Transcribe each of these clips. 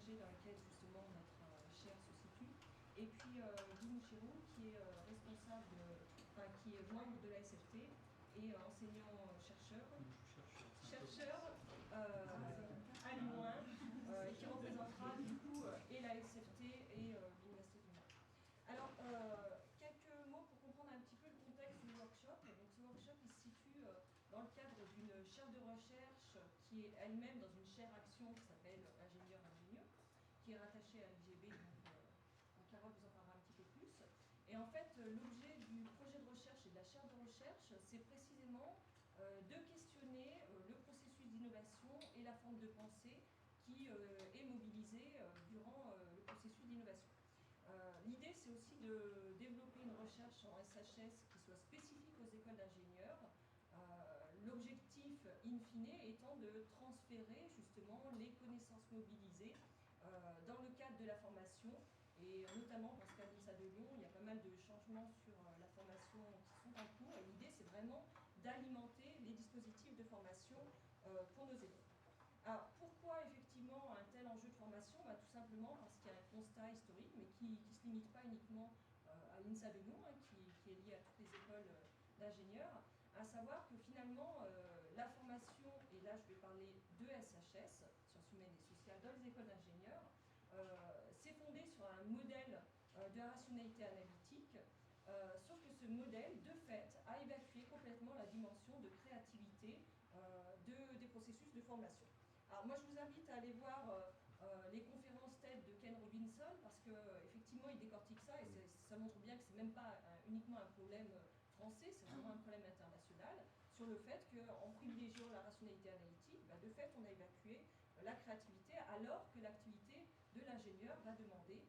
partagée dans laquelle justement notre chaire se situe. Et puis Guy Mouchirou, qui est responsable, qui est membre de la SFT et enseignant-chercheur, à Lyon 1, qui représentera du coup et la SFT et l'Université du Mans. Alors, quelques mots pour comprendre un petit peu le contexte du workshop. Donc, ce workshop il se situe dans le cadre d'une chaire de recherche qui est elle-même dans une chaire action qui s'appelle ingénieur-ingénieur, qui est rattachée à l'IGB, donc Carole vous en parlera un petit peu plus. Et en fait, l'objet du projet de recherche et de la chaire de recherche, c'est précisément de questionner le processus d'innovation et la forme de pensée qui est mobilisée durant le processus d'innovation. L'idée, c'est aussi de développer une recherche en SHS qui soit spécifique aux écoles d'ingénieurs. L'objectif, in fine, étant de transférer justement les connaissances mobilisées dans le cadre de la formation, et notamment parce qu'à l'INSA de Lyon, il y a pas mal de changements sur la formation qui sont en cours, et l'idée, c'est vraiment d'alimenter les dispositifs de formation pour nos élèves. Alors, pourquoi effectivement un tel enjeu de formation? Tout simplement parce qu'il y a un constat historique, mais qui ne se limite pas uniquement à l'INSA de Lyon, qui est lié à toutes les écoles d'ingénieurs, à savoir que finalement, la formation, et là je vais parler de SHS, sciences humaines et sociales, dans les écoles d'ingénieurs, s'est fondée sur un modèle de rationalité analytique, sauf que ce modèle, de fait, a évacué complètement la dimension de créativité des processus de formation. Alors moi je vous invite à aller voir les conférences TED de Ken Robinson parce qu'effectivement il décortique ça et ça montre bien que ce n'est même pas uniquement un problème français, c'est vraiment un problème international sur le fait qu'en privilégiant la rationalité analytique, de fait on a évacué la créativité alors que l'activité de l'ingénieur va demander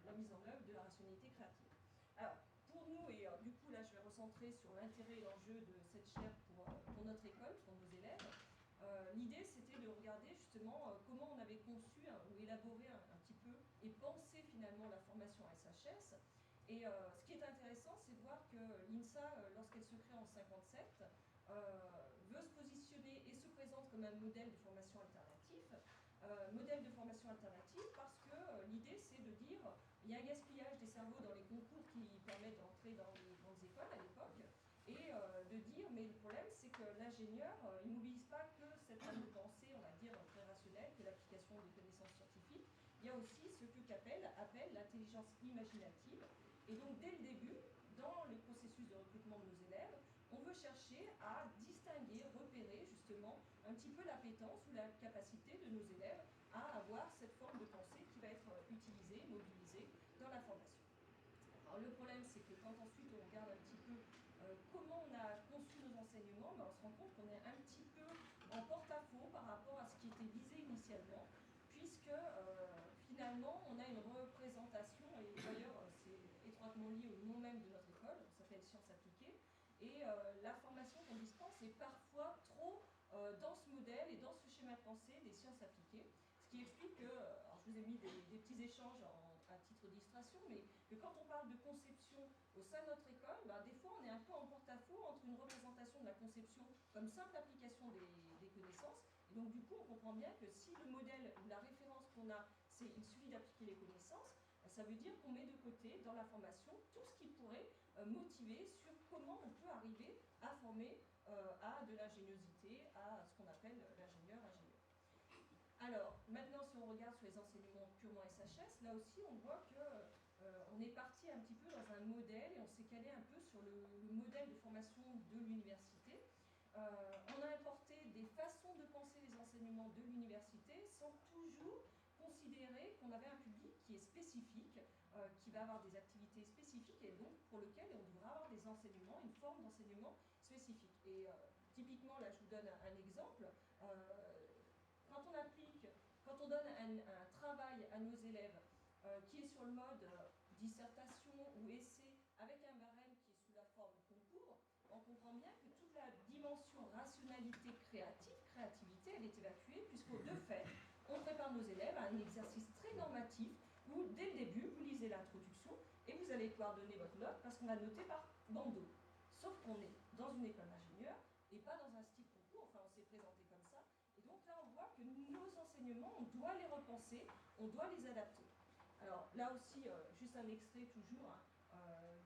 la mise en œuvre de la rationalité créative. Alors, pour nous, et du coup là je vais recentrer sur l'intérêt et l'enjeu de cette chaire pour notre école, pour nos élèves, l'idée c'était de regarder justement comment on avait conçu ou élaboré un petit peu et pensé finalement la formation à SHS. Et ce qui est intéressant, c'est de voir que l'INSA, lorsqu'elle se crée en 1957, veut se positionner et se présente comme un modèle de formation alternatif. Parce que l'idée c'est de dire il y a un gaspillage des cerveaux dans les concours qui permettent d'entrer dans les grandes écoles à l'époque et de dire mais le problème c'est que l'ingénieur il ne mobilise pas que cette forme de pensée on va dire très rationnelle que l'application des connaissances scientifiques, il y a aussi ce que qu'appelle l'intelligence imaginative. Et donc dès le début, dans le processus de recrutement de nos élèves, on veut chercher à distinguer, repérer justement un petit peu l'appétence ou la capacité de nos élèves à avoir cette forme de pensée qui va être utilisée, mobilisée dans la formation. Alors le problème c'est que quand ensuite on regarde un petit peu comment on a conçu nos enseignements, on se rend compte qu'on est un petit peu en porte-à-faux par rapport à ce qui était visé initialement, puisque finalement on a une représentation, et d'ailleurs c'est étroitement lié au nom même de notre école, on s'appelle Sciences appliquées, et la formation qu'on dispense est parfois trop dans ce modèle et dans ce schéma de pensée des sciences appliquées, ce qui explique que, alors je vous ai mis des petits échanges à titre d'illustration, mais que quand on parle de conception au sein de notre école, des fois on est un peu en porte-à-faux entre une représentation de la conception comme simple application des connaissances, et donc du coup on comprend bien que si le modèle ou la référence qu'on a, c'est il suffit d'appliquer les connaissances, ça veut dire qu'on met de côté dans la formation tout ce qui pourrait motiver sur comment on peut arriver à former à de l'ingéniosité, à ce qu'on appelle l'ingénieur-ingénieur. Alors, maintenant, si on regarde sur les enseignements purement SHS, là aussi, on voit qu'on est parti un petit peu dans un modèle et on s'est calé un peu sur le modèle de formation de l'université. On a importé des façons de penser les enseignements de l'université sans toujours considérer qu'on avait un public qui est spécifique, qui va avoir des activités spécifiques et donc pour lequel on devra avoir des enseignements, une forme d'enseignement spécifique. Et typiquement, là je vous donne un exemple. Quand on donne un travail à nos élèves qui est sur le mode dissertation ou essai avec un barème qui est sous la forme concours, on comprend bien que toute la dimension rationalité créativité, elle est évacuée puisque de fait, on prépare nos élèves à un exercice très normatif où dès le début, vous lisez l'introduction et vous allez pouvoir donner votre note parce qu'on va noter par bandeau. Sauf qu'on est dans une école d'ingénieur et pas dans un style concours, enfin on s'est présenté comme ça. Et donc là, on voit que nos enseignements, on doit les repenser, on doit les adapter. Alors là aussi, juste un extrait toujours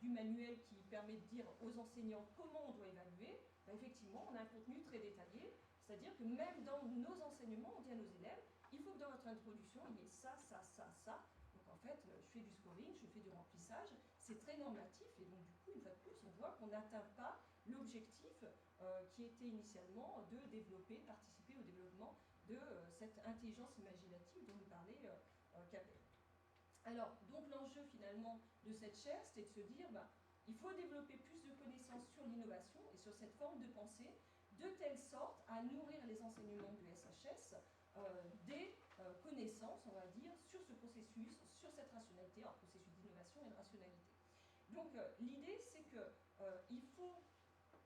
du manuel qui permet de dire aux enseignants comment on doit évaluer. Ben, effectivement, on a un contenu très détaillé, c'est-à-dire que même dans nos enseignements, on dit à nos élèves, il faut que dans votre introduction, il y ait ça, ça, ça, ça. Donc en fait, je fais du scoring, je fais du remplissage, c'est très normatif, et donc du coup, une fois de plus, on voit qu'on n'atteint pas l'objectif qui était initialement de développer, participer au développement de cette intelligence imaginative dont nous parlait Capel. Alors, donc l'enjeu finalement de cette chaire, c'était de se dire, il faut développer plus de connaissances sur l'innovation et sur cette forme de pensée, de telle sorte à nourrir les enseignements du SHS des connaissances, on va dire, sur ce processus, sur cette rationalité, un processus d'innovation et de rationalité. Donc l'idée, c'est qu'il faut,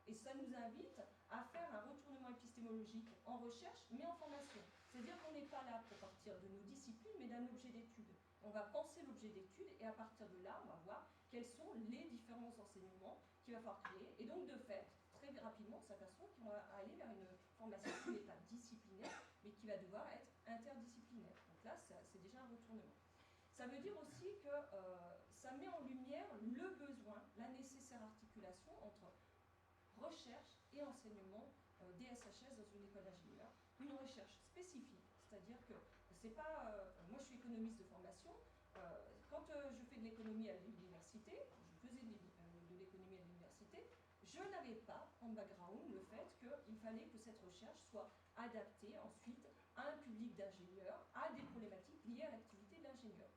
et ça nous invite à faire un retournement épistémologique en recherche, mais en formation. C'est-à-dire qu'on n'est pas là pour partir de nos disciplines, mais d'un objet d'étude. On va penser l'objet d'étude, et à partir de là, on va voir quels sont les différents enseignements qu'il va falloir créer. Et donc, de fait, très rapidement, on s'aperçoit qu'on va aller vers une formation qui n'est pas disciplinaire, mais qui va devoir être interdisciplinaire. Donc là, c'est déjà un retournement. Ça veut dire aussi que ça met en lumière le besoin, la nécessaire articulation entre recherche et enseignement des SHS dans une école d'ingénieur, une recherche spécifique, c'est-à-dire que c'est pas... moi, je suis économiste de formation. Quand je fais de l'économie à l'université, je faisais de l'économie à l'université, je n'avais pas en background le fait qu'il fallait que cette recherche soit adaptée ensuite à un public d'ingénieurs, à des problématiques liées à l'activité de l'ingénieur.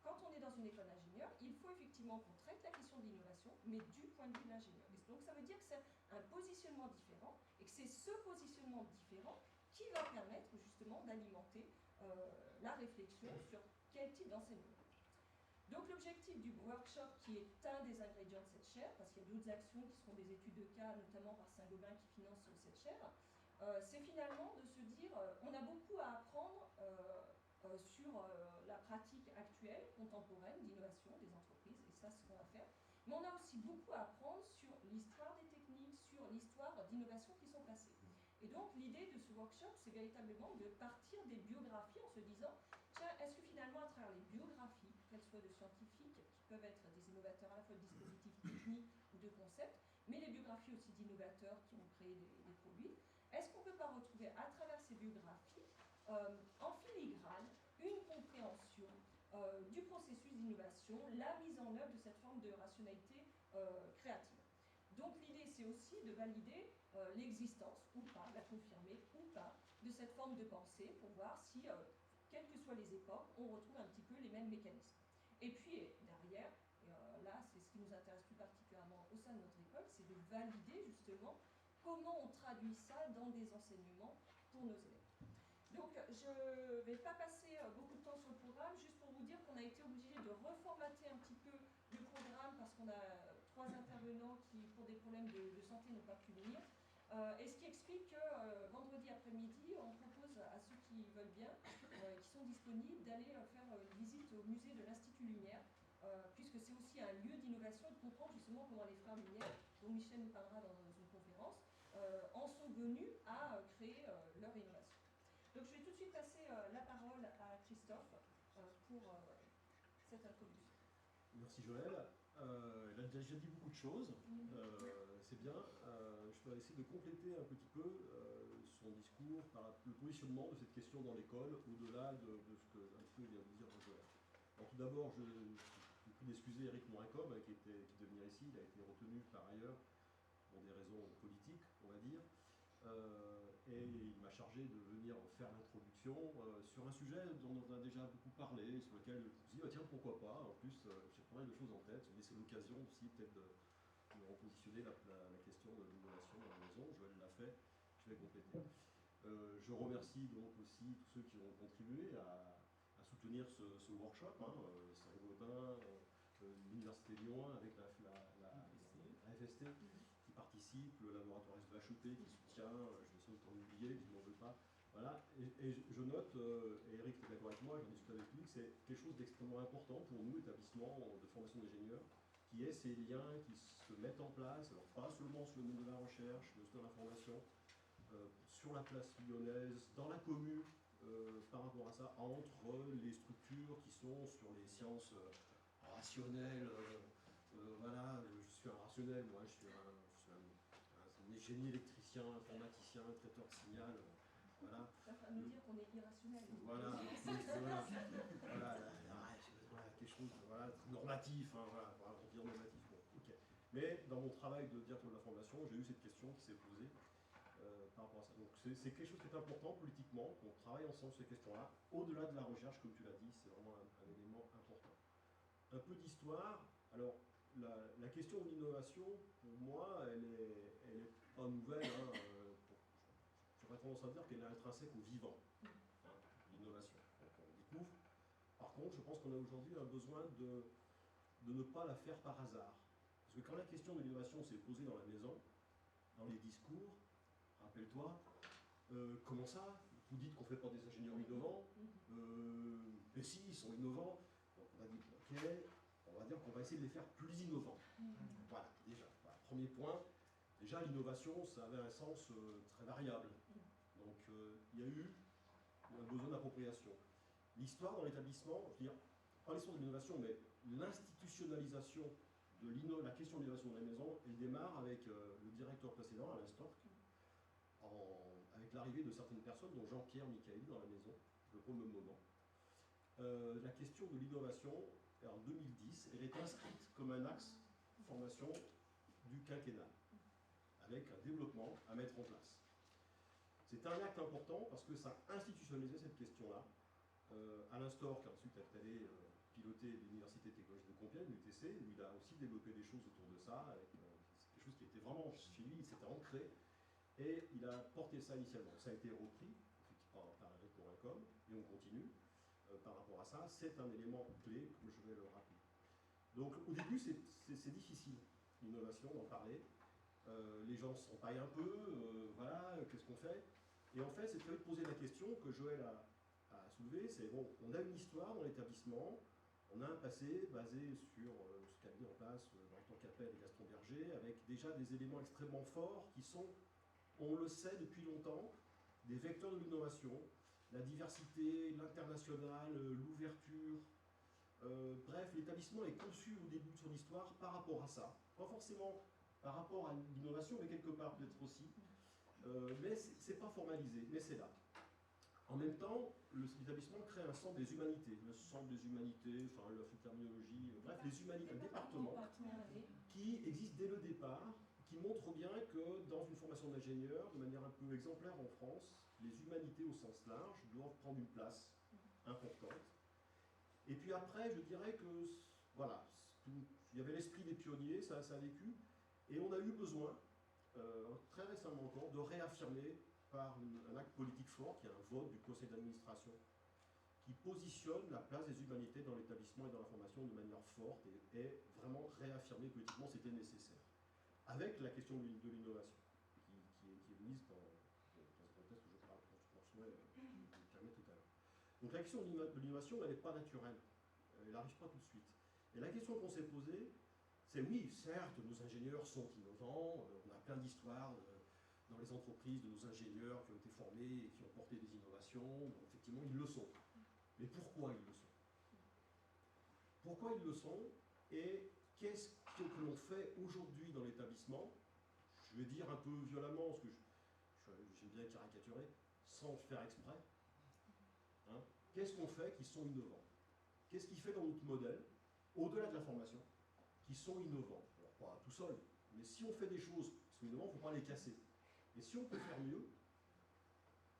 Quand on est dans une école d'ingénieur, il faut effectivement qu'on traite la question de l'innovation, mais du point de vue de l'ingénieur. Donc ça veut dire que c'est un positionnement différent, et que c'est ce positionnement différent qui va permettre justement d'alimenter la réflexion sur quel type d'enseignement. Donc l'objectif du workshop, qui est un des ingrédients de cette chaire, parce qu'il y a d'autres actions qui seront des études de cas, notamment par Saint-Gobain qui finance cette chaire, c'est finalement de se dire, on a beaucoup à apprendre sur la pratique actuelle, contemporaine, d'innovation des entreprises, et ça, c'est ce qu'on va faire. Mais on a aussi beaucoup à apprendre sur l'histoire des techniques, sur l'histoire d'innovations qui sont passées. Et donc, l'idée de ce workshop, c'est véritablement de partir des biographies en se disant, tiens, est-ce que finalement, à travers les biographies, qu'elles soient de scientifiques, qui peuvent être des innovateurs à la fois de dispositifs techniques ou de concepts, mais les biographies aussi d'innovateurs qui ont créé des produits, est-ce qu'on ne peut pas retrouver à travers ces biographies, en filigrane, une compréhension du processus d'innovation, la mise en œuvre de cette forme de rationalité créative. Donc l'idée, c'est aussi de valider l'existence ou pas, la confirmer ou pas, de cette forme de pensée pour voir si, quelles que soient les époques, on retrouve un petit peu les mêmes mécanismes. Et puis derrière, là c'est ce qui nous intéresse plus particulièrement au sein de notre école, c'est de valider justement comment on traduit ça dans des enseignements pour nos élèves. Donc, je ne vais pas passer beaucoup de temps sur le programme, juste pour vous dire qu'on a été obligé de reformater un petit peu le programme parce qu'on a 3 intervenants qui, pour des problèmes de santé, n'ont pas pu venir. Et ce qui explique que vendredi après-midi, on propose à ceux qui veulent bien, qui sont disponibles, d'aller faire une visite au musée de l'Institut Lumière, puisque c'est aussi un lieu d'innovation, de comprendre justement comment les frères Lumière, dont Michel nous parlera dans une conférence, en sont venus à créer leur innovation. Donc je vais tout de suite passer la parole à Christophe pour cette introduction. Merci Joël. Elle a déjà dit beaucoup de choses, c'est bien. Je vais essayer de compléter un petit peu son discours par le positionnement de cette question dans l'école, au-delà de ce que un peu vient de dire Joël. Alors tout d'abord, je prie d'excuser Eric Morincob qui devait venir ici. Il a été retenu par ailleurs pour des raisons politiques, on va dire. Et il m'a chargé de venir faire l'introduction sur un sujet dont on a déjà beaucoup parlé, sur lequel je me suis dit, tiens, pourquoi pas. En plus, j'ai pas mal de choses en tête, mais c'est l'occasion aussi peut-être de repositionner la question de l'innovation dans la maison. Joël l'a fait, je vais compléter. Je remercie donc aussi tous ceux qui ont contribué à soutenir ce workshop, Saint-Gobain, l'Université Lyon avec la FST qui participe, le laboratoire SVHEP qui soutient, je vais sans doute en oublier, je n'en veux pas. Voilà, et je note, et Eric est d'accord avec moi, j'en discute avec lui, que c'est quelque chose d'extrêmement important pour nous, établissement de formation d'ingénieurs, qui est ces liens qui se mettent en place, alors pas seulement sur le monde de la recherche, mais aussi dans la formation, sur la place lyonnaise, dans la commune, par rapport à ça entre les structures qui sont sur les sciences rationnelles. Voilà, je suis un rationnel, moi, je suis un génie électricien, informaticien, traiteur de signal. Voilà. Tu es en train de nous dire qu'on est irrationnel. Voilà, quelque chose voilà, normatif, hein, voilà, on dire normatif. Bon, ok. Mais dans mon travail de directeur de la formation, j'ai eu cette question qui s'est posée par rapport à ça. Donc c'est quelque chose qui est important politiquement, qu'on travaille ensemble sur ces questions-là. Au-delà de la recherche, comme tu l'as dit, c'est vraiment un élément important. Un peu d'histoire. Alors, la question de l'innovation, pour moi, elle est pas nouvelle. Hein, j'aurais tendance à dire qu'elle est intrinsèque au vivant, hein, l'innovation. Donc on découvre. Par contre, je pense qu'on a aujourd'hui un besoin de ne pas la faire par hasard. Parce que quand la question de l'innovation s'est posée dans la maison, dans les discours, rappelle-toi, comment ça? Vous dites qu'on ne fait pas des ingénieurs innovants, mais si, ils sont innovants. Donc on a dit, ok, on va dire qu'on va essayer de les faire plus innovants. Voilà, déjà. Voilà. Premier point, déjà l'innovation, ça avait un sens très variable. Donc il y a eu un besoin d'appropriation. L'histoire dans l'établissement, je veux dire, pas l'histoire de l'innovation, mais l'institutionnalisation de la question de l'innovation de la maison, elle démarre avec le directeur précédent, Alain Storck, avec l'arrivée de certaines personnes, dont Jean-Pierre Michaeli dans la maison, au même moment. La question de l'innovation, en 2010, elle est inscrite comme un axe formation du quinquennat, avec un développement à mettre en place. C'est un acte important parce que ça institutionnalisait cette question-là. Alain Storck, ensuite, est allé piloter l'Université technologique de Compiègne, l'UTC, où il a aussi développé des choses autour de ça, avec quelque chose qui était vraiment chez lui, il s'était ancré, et il a porté ça initialement. Ça a été repris par Eric Morin-Com, et on continue par rapport à ça. C'est un élément clé, comme je vais le rappeler. Donc au début, c'est difficile, l'innovation, d'en parler. Les gens s'empaillent un peu, voilà, qu'est-ce qu'on fait? Et en fait, c'est de poser la question que Joël a soulevé, c'est bon, on a une histoire dans l'établissement, on a un passé basé sur ce qu'a mis en place Bertrand Capelle et Gaston Berger, avec déjà des éléments extrêmement forts qui sont, on le sait depuis longtemps, des vecteurs de l'innovation, la diversité, l'international, l'ouverture. Bref, l'établissement est conçu au début de son histoire par rapport à ça. Pas forcément par rapport à l'innovation, mais quelque part peut-être aussi. Mais c'est pas formalisé, mais c'est là. En même temps, l'établissement crée un centre des humanités, le centre des humanités, enfin la terminologie, bref, les humanités, un département qui existe dès le départ, qui montre bien que dans une formation d'ingénieur, de manière un peu exemplaire en France, les humanités au sens large doivent prendre une place importante. Et puis après, je dirais que, voilà, il y avait l'esprit des pionniers, ça a vécu, et on a eu besoin, très récemment encore, de réaffirmer par un acte politique fort, qui est un vote du conseil d'administration, qui positionne la place des humanités dans l'établissement et dans la formation de manière forte et vraiment réaffirmé politiquement, c'était nécessaire. Avec la question de l'innovation, qui est mise dans ce contexte que je parle, tout à l'heure. Donc la question de l'innovation, elle n'est pas naturelle, elle n'arrive pas tout de suite. Et la question qu'on s'est posée, c'est oui, certes, nos ingénieurs sont innovants, on a plein d'histoires dans les entreprises de nos ingénieurs qui ont été formés et qui ont porté des innovations, donc effectivement ils le sont. Mais pourquoi ils le sont? Pourquoi ils le sont? Et qu'est-ce que l'on fait aujourd'hui dans l'établissement? Je vais dire un peu violemment, parce que j'aime bien caricaturer, sans faire exprès. Hein? Qu'est-ce qu'on fait qui sont innovants? Qu'est-ce qui fait dans notre modèle, au-delà de la formation, qui sont innovants? Alors pas tout seul, mais si on fait des choses qui sont innovantes, il ne faut pas les casser. Et si on peut faire mieux,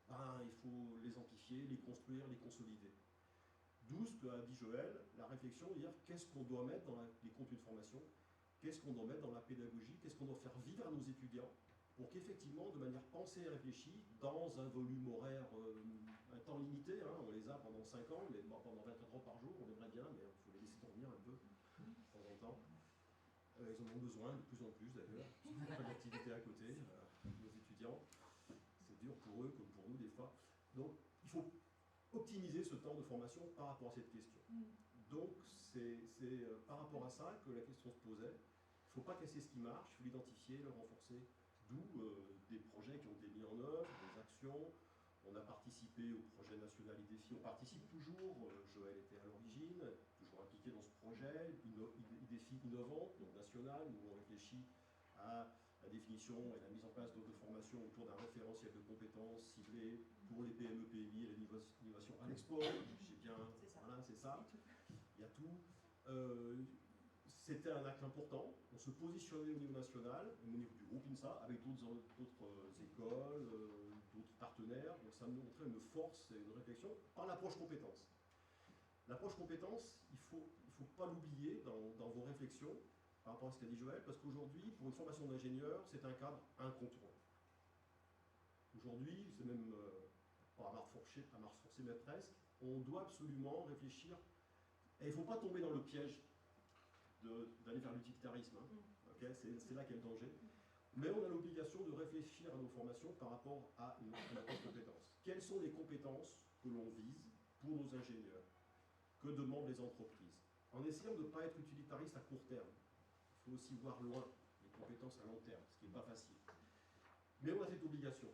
ben, il faut les amplifier, les construire, les consolider. D'où ce qu'a dit Joël, la réflexion de dire qu'est-ce qu'on doit mettre dans les contenus de formation, qu'est-ce qu'on doit mettre dans la pédagogie, qu'est-ce qu'on doit faire vivre à nos étudiants, pour qu'effectivement, de manière pensée et réfléchie, dans un volume horaire, un temps limité, hein, on les a pendant 5 ans, mais pendant 24 heures par jour, on aimerait bien, mais il faut les laisser dormir un peu, de temps en temps. Ils en ont besoin de plus en plus d'ailleurs, ils ont pas d'activité à côté, nos étudiants. C'est dur pour eux comme pour nous des fois. Donc il faut optimiser ce temps de formation par rapport à cette question. Donc c'est par rapport à ça que la question se posait. Il ne faut pas casser ce qui marche, il faut l'identifier, le renforcer. D'où des projets qui ont été mis en œuvre, des actions. On a participé au projet national IDEFI, on participe toujours, Joël était à l'origine, toujours impliqué dans ce projet, IDEFI innovante, donc national, où on réfléchit à la définition et la mise en place de formations autour d'un référentiel de compétences ciblées pour les PME, PMI et l'innovation à l'export. J'ai bien, voilà, c'est ça. Il y a tout. C'était un acte important. On se positionnait au niveau national, au niveau du groupe INSA, avec d'autres écoles, d'autres partenaires. Donc ça montrait une force et une réflexion par l'approche compétence. L'approche compétence, il ne faut pas l'oublier dans vos réflexions par rapport à ce qu'a dit Joël, parce qu'aujourd'hui, pour une formation d'ingénieur, c'est un cadre incontournable. Aujourd'hui, c'est même pas à marche forcée, mais presque, on doit absolument réfléchir. Et il ne faut pas tomber dans le piège d'aller vers l'utilitarisme. Hein. Okay, c'est là qu'est le danger. Mais on a l'obligation de réfléchir à nos formations par rapport à une compétence. Quelles sont les compétences que l'on vise pour nos ingénieurs? Que demandent les entreprises? En essayant de ne pas être utilitariste à court terme. Il faut aussi voir loin les compétences à long terme, ce qui n'est pas facile. Mais on a cette obligation.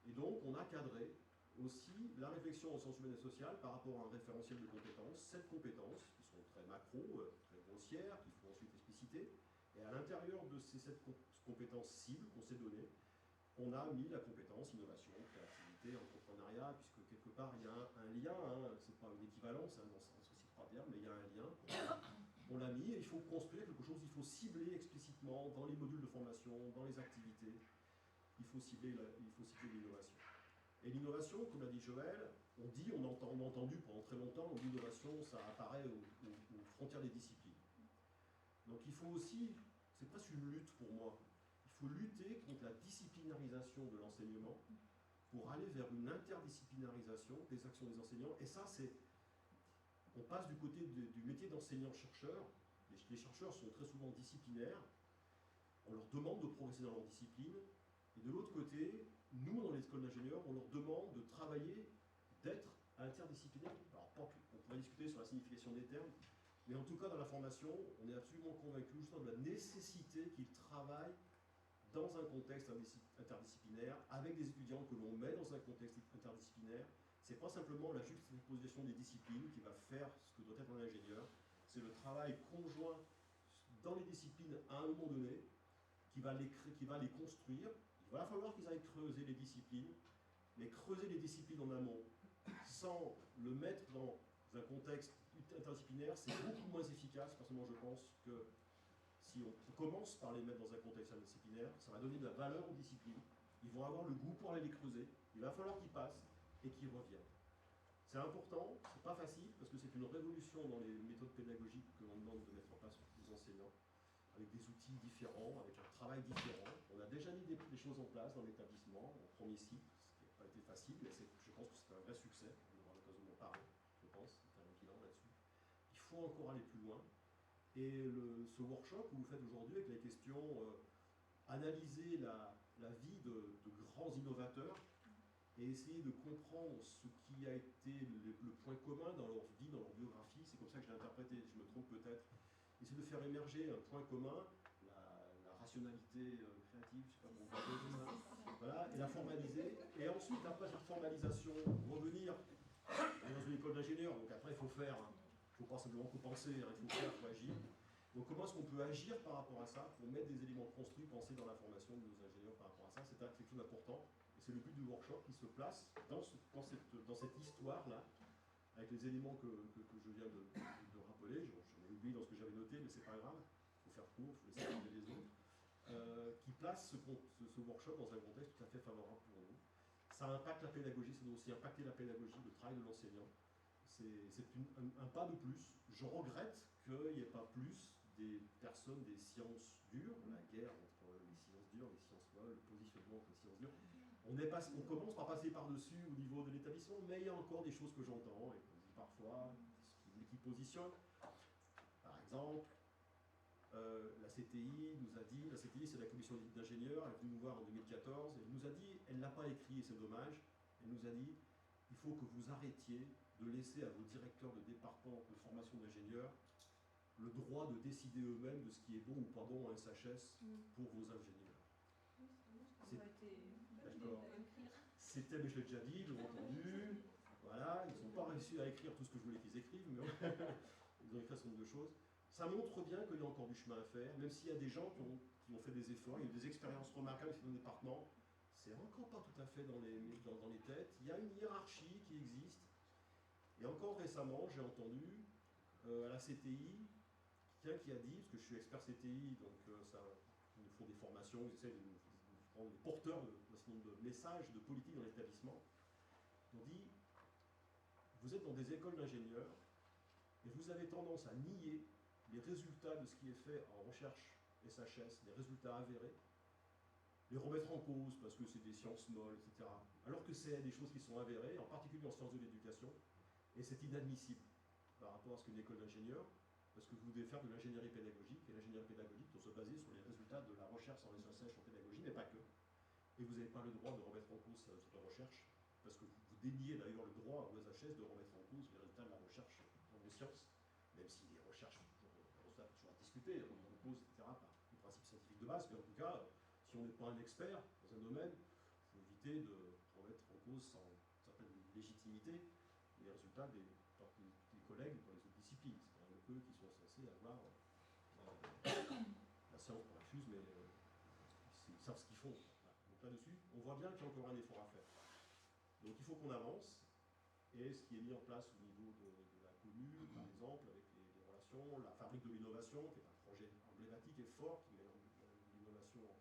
Et donc, on a cadré aussi la réflexion en sciences humaines et sociales par rapport à un référentiel de compétences, 7 compétences qui sont très macro, très grossières, qu'il faut ensuite expliciter. Et à l'intérieur de ces 7 compétences cibles qu'on s'est données, on a mis la compétence innovation, créativité, entrepreneuriat, puisque quelque part il y a un lien, hein, c'est pas une équivalence hein, dans ces 3 termes, mais il y a un lien. On l'a mis et il faut construire quelque chose, il faut cibler explicitement dans les modules de formation, dans les activités, il faut cibler l'innovation. Et l'innovation, comme l'a dit Joël, on a entendu pendant très longtemps, l'innovation, ça apparaît aux frontières des disciplines. Donc il faut aussi, c'est presque une lutte pour moi, il faut lutter contre la disciplinarisation de l'enseignement pour aller vers une interdisciplinarisation des actions des enseignants. Et ça, on passe du côté du métier d'enseignant-chercheur. Les chercheurs sont très souvent disciplinaires, on leur demande de progresser dans leur discipline, et de l'autre côté, nous, dans les écoles d'ingénieurs, on leur demande de travailler, d'être interdisciplinaire. Alors, on pourrait discuter sur la signification des termes, mais en tout cas, dans la formation, on est absolument convaincu justement de la nécessité qu'ils travaillent dans un contexte interdisciplinaire, avec des étudiants que l'on met dans un contexte interdisciplinaire. Ce n'est pas simplement la juxtaposition des disciplines qui va faire ce que doit être un ingénieur, c'est le travail conjoint dans les disciplines à un moment donné qui va les construire. Il va falloir qu'ils aillent creuser les disciplines, mais creuser les disciplines en amont, sans le mettre dans un contexte interdisciplinaire, c'est beaucoup moins efficace. Personnellement, je pense que si on commence par les mettre dans un contexte interdisciplinaire, ça va donner de la valeur aux disciplines. Ils vont avoir le goût pour aller les creuser. Il va falloir qu'ils passent et qu'ils reviennent. C'est important, c'est pas facile, parce que c'est une révolution dans les méthodes pédagogiques que l'on demande de mettre en place aux enseignants, avec des outils différents, avec un travail différent. On a déjà mis des choses en place dans l'établissement, au premier cycle, ce qui n'a pas été facile, mais je pense que c'est un vrai succès. On aura l'occasion d'en parler, je pense, faire un bilan là-dessus. Il faut encore aller plus loin. Et ce workshop que vous faites aujourd'hui avec les questions, analyser la vie de grands innovateurs et essayer de comprendre ce qui a été le point commun dans leur vie, dans leur biographie, c'est comme ça que je l'ai interprété, je me trompe peut-être. Essayer de faire émerger un point commun, la rationalité créative, je ne sais pas comment on peut dire ça, voilà, et la formaliser. Et ensuite, après cette formalisation, revenir dans une école d'ingénieur. Donc après, il faut faire, il ne faut pas simplement penser, il faut faire, il faut agir. Donc comment est-ce qu'on peut agir par rapport à ça pour mettre des éléments construits, pensés dans la formation de nos ingénieurs par rapport à ça? C'est quelque chose d'important. Et c'est le but du workshop qui se place dans cette histoire-là, avec les éléments que je viens de rappeler. J'en ai oublié dans ce que j'avais noté, mais c'est pas grave. Il faut faire court, il faut laisser parler les autres. Qui place ce workshop dans un contexte tout à fait favorable pour nous. Ça impacte la pédagogie, ça doit aussi impacter la pédagogie, le travail de l'enseignant. C'est un pas de plus. Je regrette qu'il n'y ait pas plus des personnes des sciences dures, la guerre entre les sciences dures, les sciences folles, le positionnement entre les sciences dures. On commence par passer par-dessus au niveau de l'établissement, mais il y a encore des choses que j'entends et qu'on dit parfois, qui positionnent. Par exemple, la CTI nous a dit, la CTI c'est la commission d'ingénieurs, elle est venue nous voir en 2014, elle nous a dit, elle ne l'a pas écrit et c'est dommage, elle nous a dit, il faut que vous arrêtiez de laisser à vos directeurs de département de formation d'ingénieurs le droit de décider eux-mêmes de ce qui est bon ou pas bon en SHS pour vos ingénieurs. C'était, mais je l'ai déjà dit, ils l'ont entendu. Voilà, ils n'ont pas réussi à écrire tout ce que je voulais qu'ils écrivent, mais ils ont écrit un certain nombre de choses. Ça montre bien qu'il y a encore du chemin à faire, même s'il y a des gens qui ont fait des efforts, il y a eu des expériences remarquables dans le département. C'est encore pas tout à fait dans les têtes. Il y a une hiérarchie qui existe. Et encore récemment, j'ai entendu à la CTI, quelqu'un qui a dit, parce que je suis expert CTI, donc ils nous font des formations, ils essaient de nous prendre les porteurs d'un certain nombre de messages, de politique dans l'établissement. On dit, vous êtes dans des écoles d'ingénieurs et vous avez tendance à nier les résultats de ce qui est fait en recherche SHS, les résultats avérés, les remettre en cause parce que c'est des sciences molles, etc. Alors que c'est des choses qui sont avérées, en particulier en sciences de l'éducation, et c'est inadmissible par rapport à ce qu'une école d'ingénieurs, parce que vous devez faire de l'ingénierie pédagogique, et l'ingénierie pédagogique doit se baser sur les résultats de la recherche en SHS en pédagogie, mais pas que. Et vous n'avez pas le droit de remettre en cause ces résultats de recherche, parce que vous déniez d'ailleurs le droit aux SHS de remettre en cause les résultats de la recherche dans les sciences, même si les recherches sont toujours à discuter, remettre en cause, etc., par les principes scientifiques de base, mais en tout cas, si on n'est pas un expert dans un domaine, il faut éviter de remettre en cause sans certaine légitimité les résultats des collègues dans les autres disciplines. C'est quand même eux qui sont censés avoir la science pour la fuse, mais ils savent ce qu'ils font. Voilà. Donc là-dessus, on voit bien qu'il y a encore un effort à faire. Donc il faut qu'on avance, et ce qui est mis en place au niveau de la commune, par exemple, avec les relations, la fabrique de l'innovation, qui est un projet emblématique et fort, qui met l'innovation en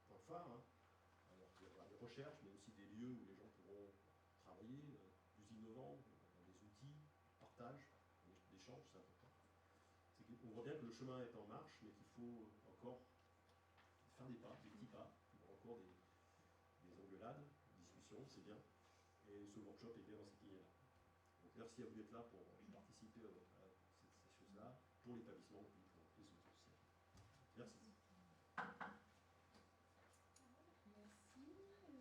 point phare. Hein. Alors il y aura des recherches, mais aussi des lieux où les gens pourront travailler, plus innovants, des outils, partage, d'échange, c'est important. On voit bien que le chemin est en marche, mais qu'il faut encore faire des pas, des petits pas, il y aura encore des engueulades, des discussions, c'est bien. Et ce workshop est bien dans cette lignée-là. Donc merci à vous d'être là pour participer à ces choses-là, pour l'établissement et pour les autres aussi. Merci. Merci,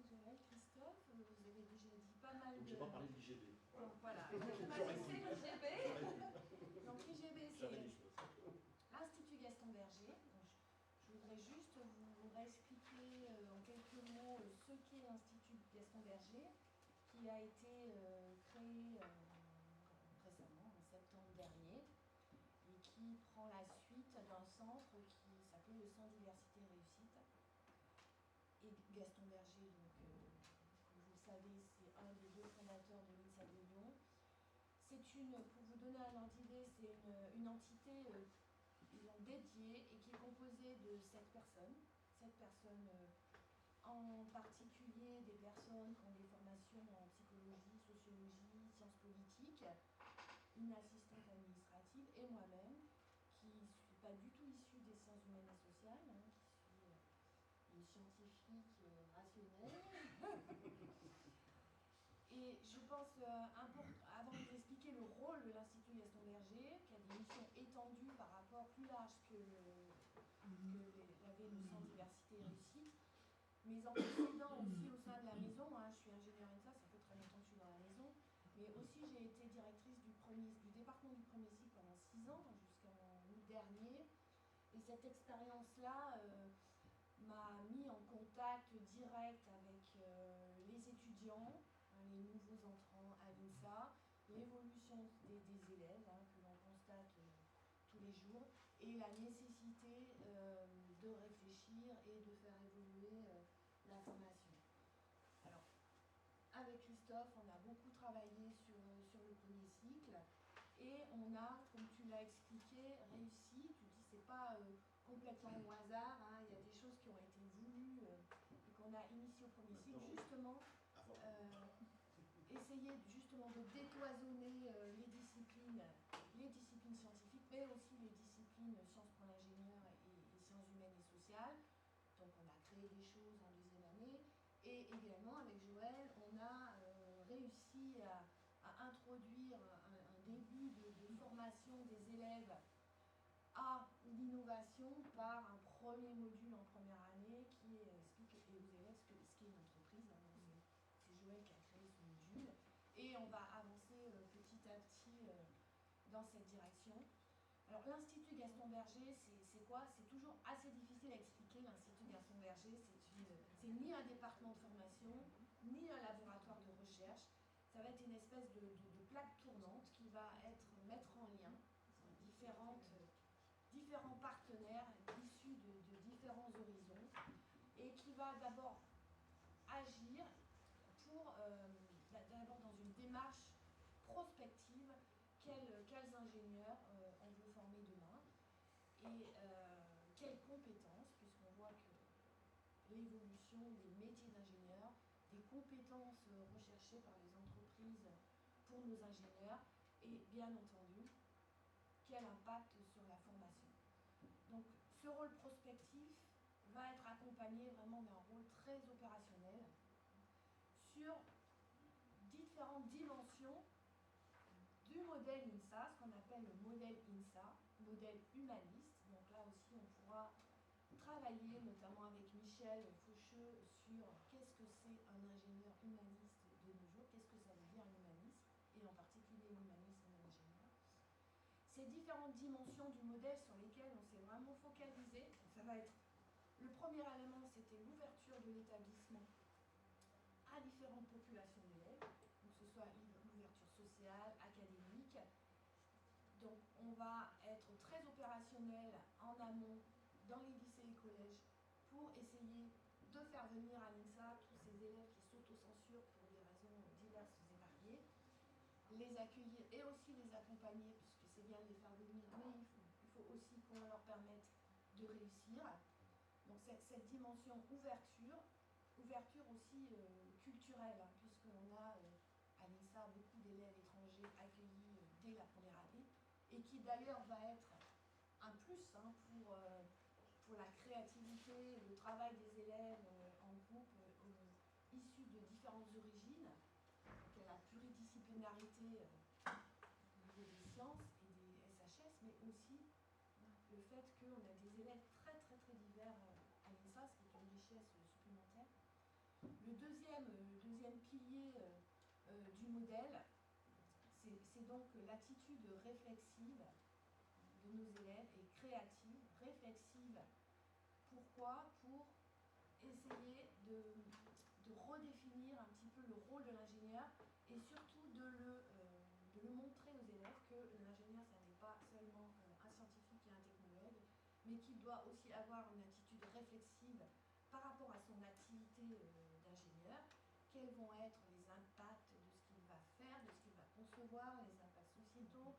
Joël, Christophe. Vous avez déjà dit pas mal de... Donc, je n'ai pas parlé de l'IGB. Donc voilà, c'est l'IGB. Donc l'IGB, c'est l'Institut Gaston Berger. Donc, je voudrais juste vous réexpliquer en quelques mots ce qu'est l'Institut Gaston Berger, qui a été créé récemment, en septembre dernier, et qui prend la suite d'un centre qui s'appelait le Centre Diversité Réussite. Et Gaston Berger, donc, comme vous le savez, c'est un des deux fondateurs de l'INSA de Lyon. C'est pour vous donner un ordre d'idée, c'est une entité dédiée et qui est composée de 7 personnes. 7 personnes en particulier des personnes qui ont des formations en psychologie, sociologie, sciences politiques, une assistante administrative et moi-même, qui ne suis pas du tout issue des sciences humaines et sociales, hein, qui suis une scientifique rationnelle. Et je pense, avant de vous expliquer le rôle de l'Institut Gaston Berger, qui a des missions étendues par rapport plus large que l'avait le Centre Diversité et Réussite, mes antécédents aussi au sein de la maison, hein, je suis ingénieure INSA, ça fait très longtemps que je suis dans la maison, mais aussi j'ai été directrice du département du premier cycle pendant 6 ans, jusqu'en août dernier, et cette expérience-là m'a mis en contact direct avec les étudiants, hein, les nouveaux entrants à l'INSA, l'évolution des élèves que l'on constate tous les jours, et la nécessité de réfléchir et de faire évoluer la formation. Alors, avec Christophe, on a beaucoup travaillé sur le premier cycle, et on a, comme tu l'as expliqué, réussi. Tu dis c'est pas complètement au hasard, hein, il y a des choses qui ont été voulues et qu'on a initiées au premier cycle, justement essayer justement de décloisonner les disciplines scientifiques, mais aussi les disciplines sciences pour l'ingénieur et sciences humaines et sociales. Donc on a créé des choses en deuxième année, et également avec Joël, on a réussi à introduire un début de formation des élèves à l'innovation par un premier module en première année qui explique aux élèves ce qu'est une entreprise. C'est Joël qui a créé ce module, et on va avancer petit à petit dans cette direction. Alors l'Institut Gaston Berger, c'est quoi? C'est toujours assez difficile à expliquer. L'Institut Gaston Berger, c'est ni un département de formation, ni un laboratoire ça va être une espèce de plaque tournante qui va mettre en lien différents partenaires issus de différents horizons et qui va d'abord agir pour, d'abord dans une démarche prospective, quels ingénieurs on veut former demain et quelles compétences, puisqu'on voit que l'évolution des métiers d'ingénieurs, des compétences recherchées par les entreprises pour nos ingénieurs et bien entendu, quel impact sur la formation. Donc ce rôle prospectif va être accompagné vraiment d'un rôle très opérationnel sur différentes dimensions du modèle INSA, ce qu'on appelle le modèle INSA, modèle humaniste. Donc là aussi on pourra travailler notamment avec Michel Faucheux sur qu'est-ce que c'est un ingénieur humaniste de nos jours, qu'est-ce que ça veut dire un humaniste, et en particulier l'humanisme de l'ingénieur. Ces différentes dimensions du modèle sur lesquelles on s'est vraiment focalisé, ça va être, le premier élément c'était l'ouverture de l'établissement à différentes populations d'élèves, que ce soit l'ouverture sociale, académique. Donc on va être très opérationnel en amont dans les lycées et collèges pour essayer de faire venir à l'INSA tous ces élèves qui s'autocensurent pour des raisons diverses et variées, les accueillir et aussi les accompagner, puisque c'est bien de les faire venir, mais il faut aussi qu'on leur permette de réussir. Donc cette dimension ouverture aussi culturelle, hein, puisqu'on a à l'INSA beaucoup d'élèves étrangers accueillis dès la première année, et qui d'ailleurs va être un plus hein, pour la créativité, le travail des élèves en groupe issus de différentes origines, donc la pluridisciplinarité au niveau des sciences et des SHS, mais aussi le fait qu'on a des élèves très divers à l'INSA, ce qui est une richesse supplémentaire. Le deuxième pilier du modèle, c'est donc l'attitude réflexive de nos élèves et créative, réflexive. Pourquoi? Pour essayer de redéfinir un petit peu le rôle de l'ingénieur et surtout de le montrer aux élèves que l'ingénieur, ça n'est pas seulement un scientifique et un technologue, mais qu'il doit aussi avoir une attitude réflexive par rapport à son activité d'ingénieur. Quels vont être les impacts de ce qu'il va faire, de ce qu'il va concevoir, les impacts sociétaux,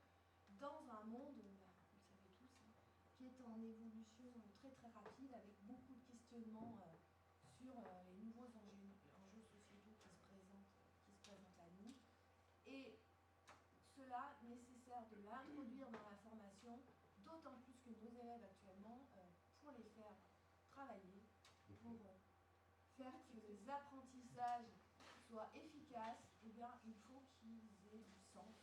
dans un monde, vous le savez tous, hein, qui est en évolution très rapide, avec beaucoup de questionnements sur les nouveaux enjeux sociétaux qui se présentent à nous. Et cela nécessaire de l'introduire dans la formation, d'autant plus que nos élèves actuellement, pour les faire travailler, pour faire que les apprentissages soient efficaces, eh bien, il faut qu'ils aient du sens,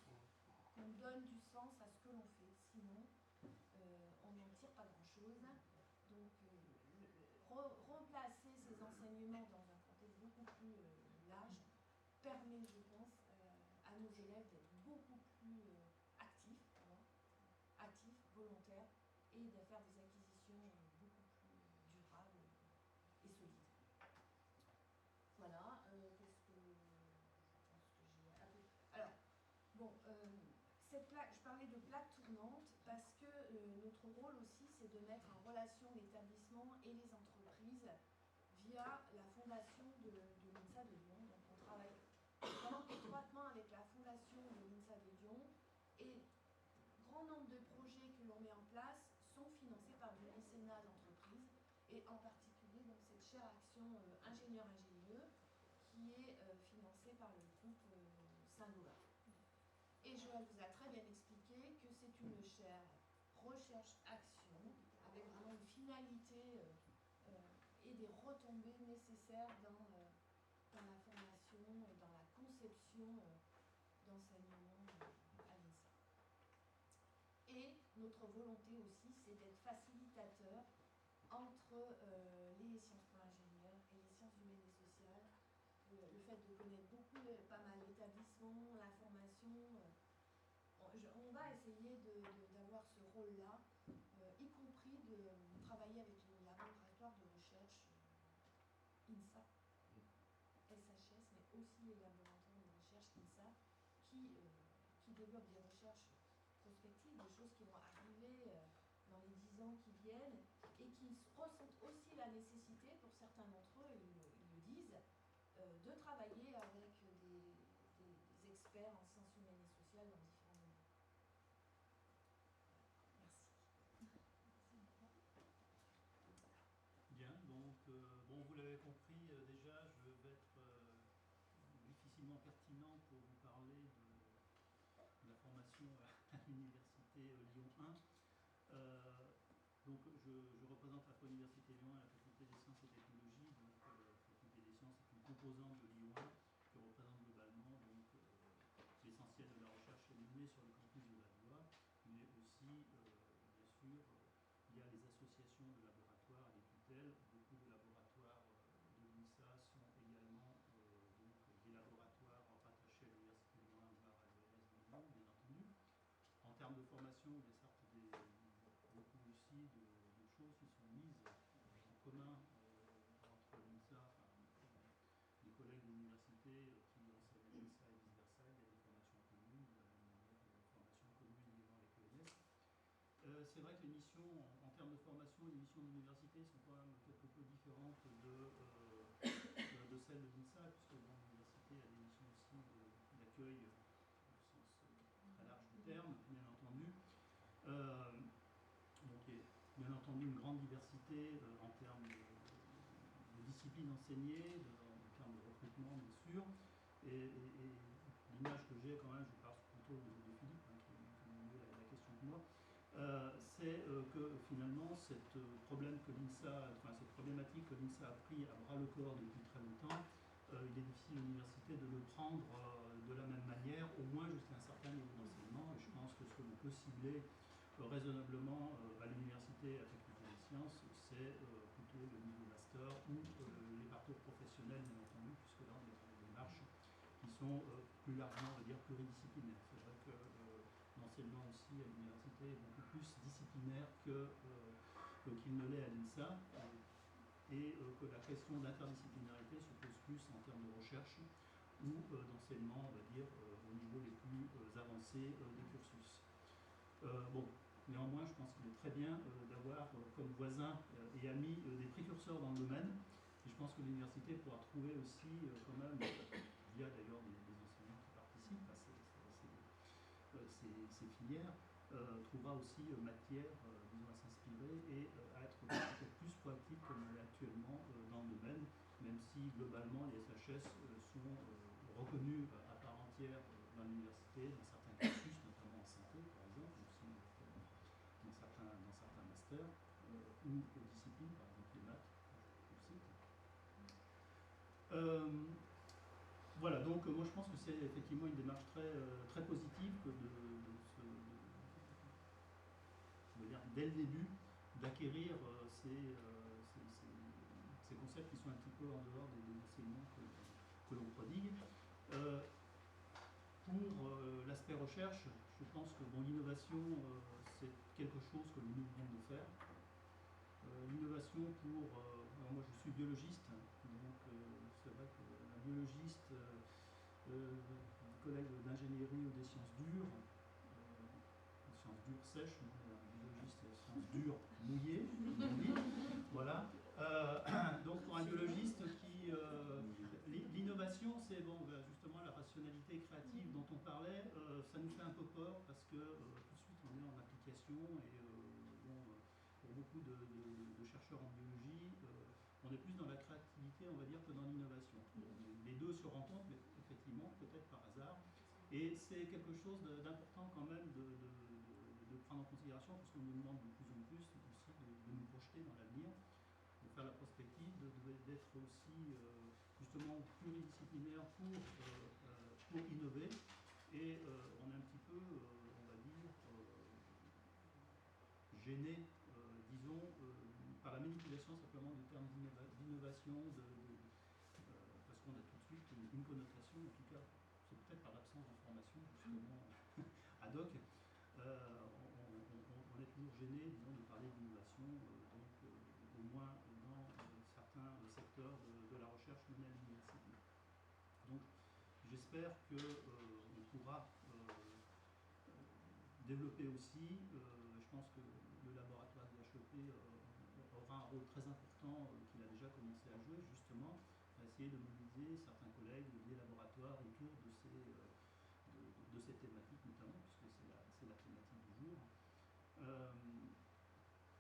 qu'on donne du sens à ce que l'on fait. Sinon, on n'en tire pas grand-chose. Donc, replacer ces enseignements dans un contexte beaucoup plus large permet, je pense, à nos élèves d'être beaucoup plus actifs, volontaires, et de faire des acquisitions beaucoup plus durables et solides. Voilà, qu'est-ce que je pense que j'ai un peu... Alors, bon, cette plaque, je parlais de plaque tournante parce que notre rôle aussi, c'est de mettre en relation l'établissement et les entreprises via la fondation de l'INSA de Lyon. Donc, on travaille vraiment étroitement avec la fondation de l'INSA de Lyon et grand nombre de projets que l'on met en place sont financés par du mécénat d'entreprise et en particulier donc, cette chère action ingénieur-ingénieux qui est financée par le groupe Saint-Gobain. Et Joël vous a très bien expliqué que c'est une chaire recherche-action avec vraiment une finalité et des retombées nécessaires dans la formation et dans la conception d'enseignement à l'INSA. Et notre volonté aussi, c'est d'être facilitateur entre les sciences pour l'ingénieur et les sciences humaines et sociales. Le fait de connaître pas mal l'établissement, la formation, on va essayer d'avoir ce rôle-là, y compris de travailler avec les laboratoires de recherche INSA, SHS, mais aussi les laboratoires de recherche INSA, qui développent des recherches prospectives, des choses qui vont arriver dans les 10 ans qui viennent, et qui ressentent aussi la nécessité, pour certains d'entre eux, ils le disent, de travailler avec des experts en sciences humaines et sociales dans différents domaines. Merci. Bien, donc, bon, vous l'avez compris, déjà, je vais être difficilement pertinent pour vous parler de la formation à l'université Lyon 1. Donc, je représente la Université Lyon 1 à la faculté des sciences et technologies. Donc, la faculté des sciences est une composante de Lyon 1 qui représente globalement l'essentiel de la recherche est menée sur le campus de Ladois, mais aussi, bien sûr, il y a les associations de laboratoires et des tutelles. Beaucoup de laboratoires de l'INSA sont également des laboratoires rattachés à l'Université Lyon 1, voire à l'ENS de Lyon, bien entendu. En termes de formation, il y a certes beaucoup aussi de choses qui sont mises en commun entre l'INSA, les collègues de l'université qui enseignent à l'INSA et vice-versa. Il y a des formations communes, de la même manière qu'il y a des formations communes également avec l'ENS. C'est vrai que les missions, en termes de formation, les missions de l'université sont quand même quelque peu différentes de celles de l'INSA, puisque l'université a des missions aussi d'accueil au sens très large du terme, bien entendu. Donc, il y a bien entendu une grande diversité en termes de disciplines enseignées, en termes de recrutement, bien sûr. Et l'image que j'ai quand même, je parle plutôt de Philippe, qui connaît mieux la question que moi, c'est que finalement, cette problématique que l'INSA a pris à bras le corps depuis très longtemps, il est difficile à l'université de le prendre de la même manière, au moins jusqu'à un certain niveau d'enseignement. Et je pense que ce que l'on peut cibler raisonnablement à l'université à la faculté des sciences, c'est plutôt le niveau master ou les parcours professionnels, bien entendu, puisque là on est dans des démarches qui sont plus largement, on va dire, pluridisciplinaires. C'est vrai que l'enseignement aussi à l'université est beaucoup plus disciplinaire qu'il ne l'est à l'INSA, et que la question d'interdisciplinarité se pose plus en termes de recherche ou d'enseignement, on va dire, au niveau les plus avancés des cursus. Bon, néanmoins, je pense qu'il est très bien d'avoir comme voisins et amis des précurseurs dans le domaine. Et je pense que l'université pourra trouver aussi, quand même, via d'ailleurs des enseignants qui participent à ces filières, trouvera aussi matière, disons, à s'inspirer et à être peut-être plus proactif comme on l'est actuellement dans le domaine, même si globalement les SHS sont reconnus à part entière dans l'université, dans certains cursus, notamment en santé par exemple, aussi dans certains masters, ou disciplines, par exemple les maths, je le cite. Voilà, donc moi je pense que c'est effectivement une démarche très positive que dès le début, d'acquérir ces concepts qui sont un petit peu en dehors des enseignements que l'on prodigue. Pour l'aspect recherche, je pense que l'innovation, c'est quelque chose que nous venons de faire. L'innovation alors moi je suis biologiste, donc c'est vrai que un biologiste, collègue d'ingénierie ou des sciences dures, sèches, un biologiste sciences dures mouillées, voilà. Donc pour un biologiste l'innovation, c'est justement la rationalité créative dont on parlait, ça nous fait un peu peur parce que tout de suite on est en application et pour beaucoup de chercheurs en biologie, on est plus dans la créativité, on va dire, que dans l'innovation. Les deux se rencontrent, mais effectivement, peut-être par hasard. Et c'est quelque chose d'important quand même de prendre en considération, parce qu'on nous demande de plus en plus aussi de nous projeter dans l'avenir, de faire la prospective, d'être aussi justement pluridisciplinaire pour innover. Et on est un petit peu, on va dire, gêné, disons, par la manipulation simplement du terme d'innovation, parce qu'on a tout de suite une connotation, en tout cas, c'est peut-être par l'absence d'information justement ad hoc, on est toujours gêné, disons, de parler d'innovation, donc au moins dans certains secteurs de la recherche menée à l'université. Donc j'espère qu'on pourra développer aussi. Je pense que le laboratoire de l'HEP aura un rôle très important qu'il a déjà commencé à jouer, justement, à essayer de mobiliser certains collègues des laboratoires autour de cette thématique, notamment, puisque c'est la thématique du jour.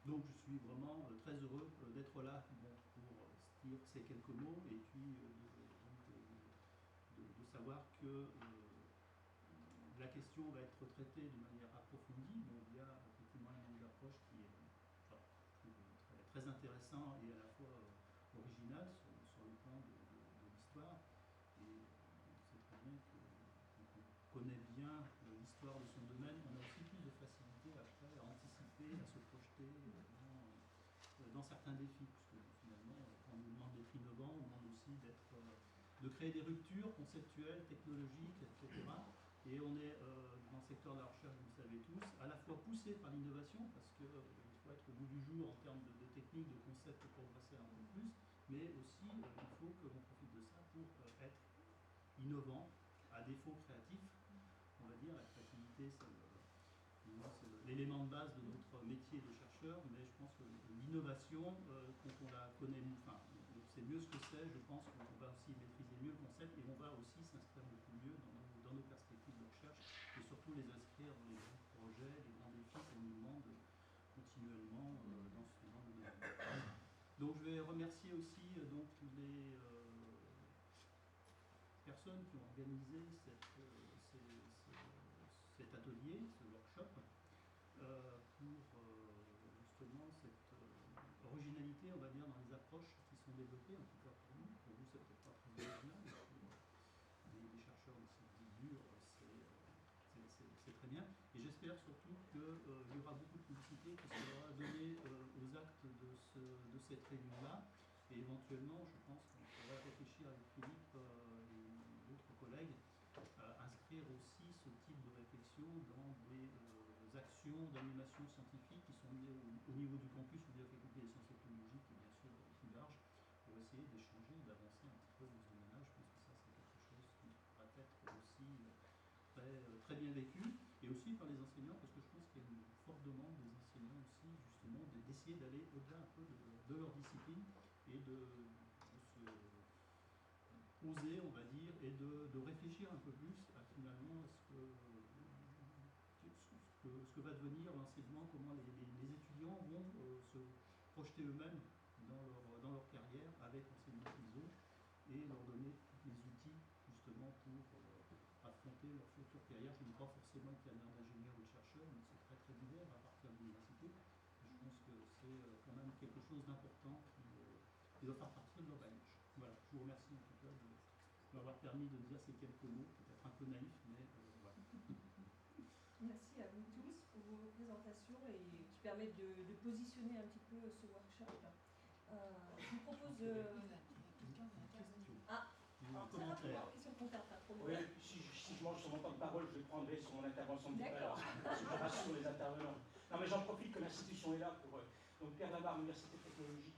Donc je suis vraiment très heureux d'être là pour dire ces quelques mots et puis de savoir que la question va être traitée de manière approfondie. Bon, il y a effectivement un angle d'approche qui est très intéressant et à la fois original sur le plan de l'histoire. Et c'est très bien qu'on connaît bien l'histoire de son domaine. On a aussi plus de facilité après à anticiper, à se projeter dans certains défis, puisque finalement, quand on nous demande d'être innovant, on demande aussi de créer des ruptures conceptuelles, technologiques, etc. Et on est dans le secteur de la recherche, vous le savez tous, à la fois poussé par l'innovation, parce qu'il faut être au bout du jour en termes de techniques, de concepts pour progresser un peu plus, mais aussi il faut que l'on profite de ça pour être innovant, à défaut créatif. On va dire, la créativité, c'est l'élément de base de notre métier de chercheur, mais je pense que l'innovation, quand on la connaît, enfin, on sait mieux ce que c'est, je pense qu'on va aussi maîtriser mieux le concept et on va aussi s'inscrire beaucoup mieux dans nos perspectives de recherche et surtout les inscrire dans les grands projets, les grands défis qu'on nous demande continuellement dans le domaine. Donc je vais remercier aussi donc, les personnes qui ont organisé cet atelier, ce workshop, pour justement cette originalité, on va dire, dans les approches qui sont développées, en tout cas pour nous. Pour vous, c'est peut-être pas très original, mais des chercheurs de cette figure, c'est très bien. Et j'espère surtout qu'il y aura beaucoup de publicité qui sera donnée aux actes de cette réunion-là. Et éventuellement, je pense qu'on pourrait réfléchir avec Philippe et d'autres collègues à inscrire aussi ce type de réflexion dans des actions d'animation scientifique qui sont liées au niveau du campus ou de la faculté des sciences et technologiques, et bien sûr plus large, pour essayer d'échanger, d'avancer un petit peu dans ce domaine-là. Je pense que ça, c'est quelque chose qui pourra être aussi très bien vécu, et aussi par les enseignants, parce que je pense qu'il y a une forte demande des enseignants aussi, justement, d'essayer d'aller au-delà un peu de leur discipline et de se oser, on va dire, et de réfléchir un peu plus à finalement ce que va devenir l'enseignement, comment les étudiants vont se projeter eux-mêmes dans leur carrière avec l'enseignement qu'ils ont et leur donner tous les outils justement pour affronter leur future carrière. Je ne dis pas forcément une carrière d'ingénieur ou de chercheur, mais c'est très très divers à partir de l'université. Je pense que c'est quand même quelque chose d'important qui doit faire partie de leur bagage. Voilà, je vous remercie en tout cas de m'avoir permis de dire ces quelques mots, peut-être un peu naïfs, mais voilà. Merci à vous tous pour vos présentations et qui permettent de positionner un petit peu ce workshop. Je vous propose de... Un commentaire. Question comptable, pas trop Oui, si je mange sur mon temps de parole, je le prendrai sur mon intervention de tout à l'heure. Je rassure les intervenants. Non, mais j'en profite que l'institution est là pour. Donc, Pierre Labarre, Université technologique.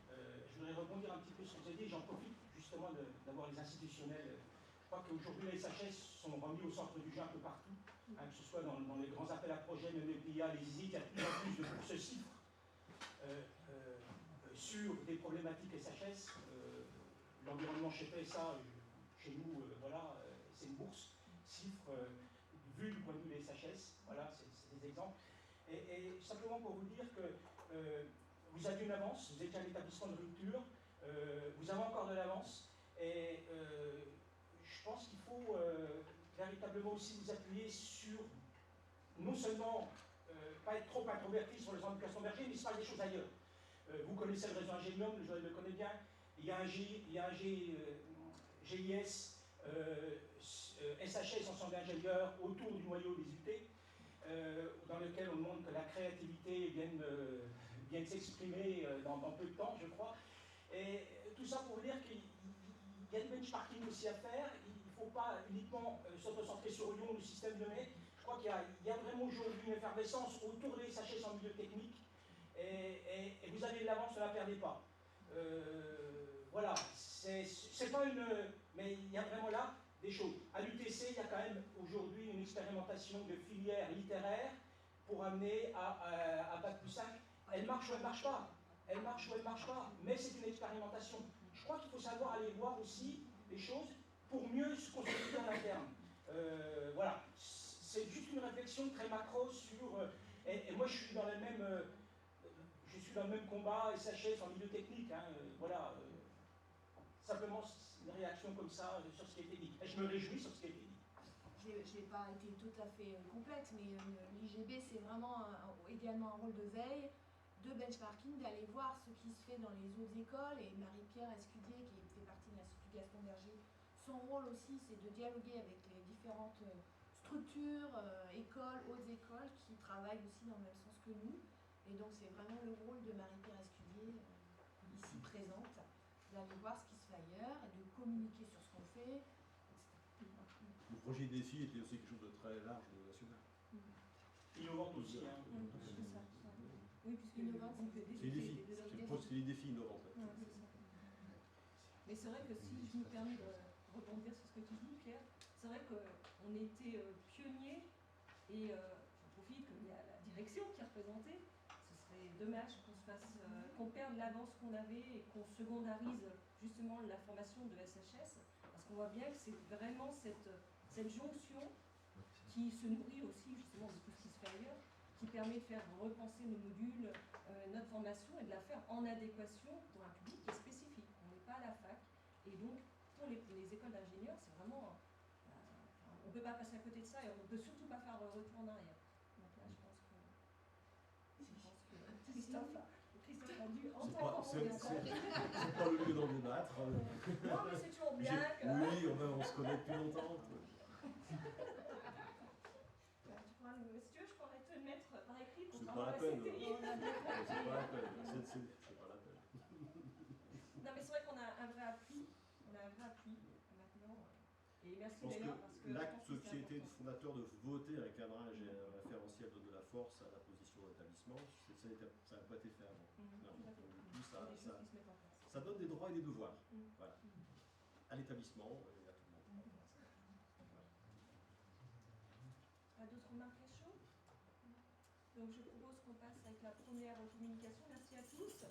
Je voudrais rebondir un petit peu sur ce que vous avez dit. J'en profite justement d'avoir les institutionnels. Je crois qu'aujourd'hui, les SHS sont remis au centre du jeu un peu partout, hein, que ce soit dans les grands appels à projets, même les PIA, les ISIT, il y a de plus en plus de bourses chiffres sur des problématiques SHS. L'environnement chez PSA, chez nous, voilà, c'est une bourse, chiffre, vu du point de vue des SHS, voilà, c'est des exemples. Et simplement pour vous dire que vous aviez une avance, vous étiez un établissement de rupture, vous avez encore de l'avance, et je pense qu'il faut véritablement aussi vous appuyer sur, non seulement pas être trop introverti sur les orientations Berger, mais il se passe des choses ailleurs. Vous connaissez le réseau Ingénium, je le connais bien, il y a un GIS, SHS, ensemble d'ingénieurs, autour du noyau des UT, dans lequel on demande que la créativité vienne s'exprimer dans peu de temps, je crois. Et tout ça pour vous dire qu'il y a du benchmarking aussi à faire. Il ne faut pas uniquement s'auto-centrer sur Lyon, le système lyonnais. Je crois qu'il y a vraiment aujourd'hui une effervescence autour des SHS en milieu technique. Et vous avez de l'avance, ne la perdez pas. Voilà, c'est pas une... Mais il y a vraiment là des choses. À l'UTC, il y a quand même aujourd'hui l'expérimentation de filières littéraires pour amener à Bac+5. Elle marche ou elle ne marche pas. Elle marche ou elle ne marche pas. Mais c'est une expérimentation. Je crois qu'il faut savoir aller voir aussi les choses pour mieux se construire en interne. Voilà. C'est juste une réflexion très macro sur... et moi, je suis dans le même combat, SHS en milieu technique. Hein, voilà. Simplement une réaction comme ça sur ce qui a été dit. Et je me réjouis sur ce qui a été dit. Je n'ai pas été tout à fait complète, mais l'IGB, c'est vraiment également un rôle de veille, de benchmarking, d'aller voir ce qui se fait dans les autres écoles. Et Marie-Pierre Escudier, qui fait partie de l'Institut Gaston Berger, son rôle aussi, c'est de dialoguer avec les différentes structures, écoles, hautes écoles, qui travaillent aussi dans le même sens que nous. Et donc, c'est vraiment le rôle de Marie-Pierre Escudier, ici présente, d'aller voir ce qui se fait ailleurs et de communiquer sur ce qu'on fait, etc. Le projet DEFI était aussi quelque chose de très large, de national. Innovante aussi. Hein. Oui, puisque c'est les défis innovants. Mais c'est vrai que si je me permets de rebondir sur ce que tu dis, Pierre, c'est vrai qu'on était pionniers et j'en profite qu'il y a la direction qui est représentée. Ce serait dommage qu'on perde l'avance qu'on avait et qu'on secondarise justement la formation de SHS, parce qu'on voit bien que c'est vraiment cette jonction qui se nourrit aussi justement de tout ce qui se fait ailleurs, qui permet de faire repenser nos modules, notre formation et de la faire en adéquation pour un public qui est spécifique. On n'est pas à la fac et donc pour les écoles d'ingénieurs, c'est vraiment... on ne peut pas passer à côté de ça et on ne peut surtout pas faire retour en arrière. Donc là, je pense que Christophe a dû entendre son message. C'est pas le lieu d'en débattre. Non, mais c'est toujours bien que... Oui, on se connaît depuis longtemps. Si tu veux, je pourrais te le mettre par écrit pour C'est pas la peine. CTI. C'est pas la peine. C'est pas la peine. Non, mais c'est vrai qu'on a un vrai appui. On a un vrai appui maintenant. Et merci Je pense d'ailleurs que parce que l'acte qui a été fondateur de voter un cadrage et un référentiel donne de la force à la position d'établissement, ça n'a pas été fait avant. Du coup, ça donne des droits et des devoirs. Voilà. À l'établissement et à tout le monde. Pas d'autres remarques à chaud? Donc je propose qu'on passe avec la première communication. Merci à tous.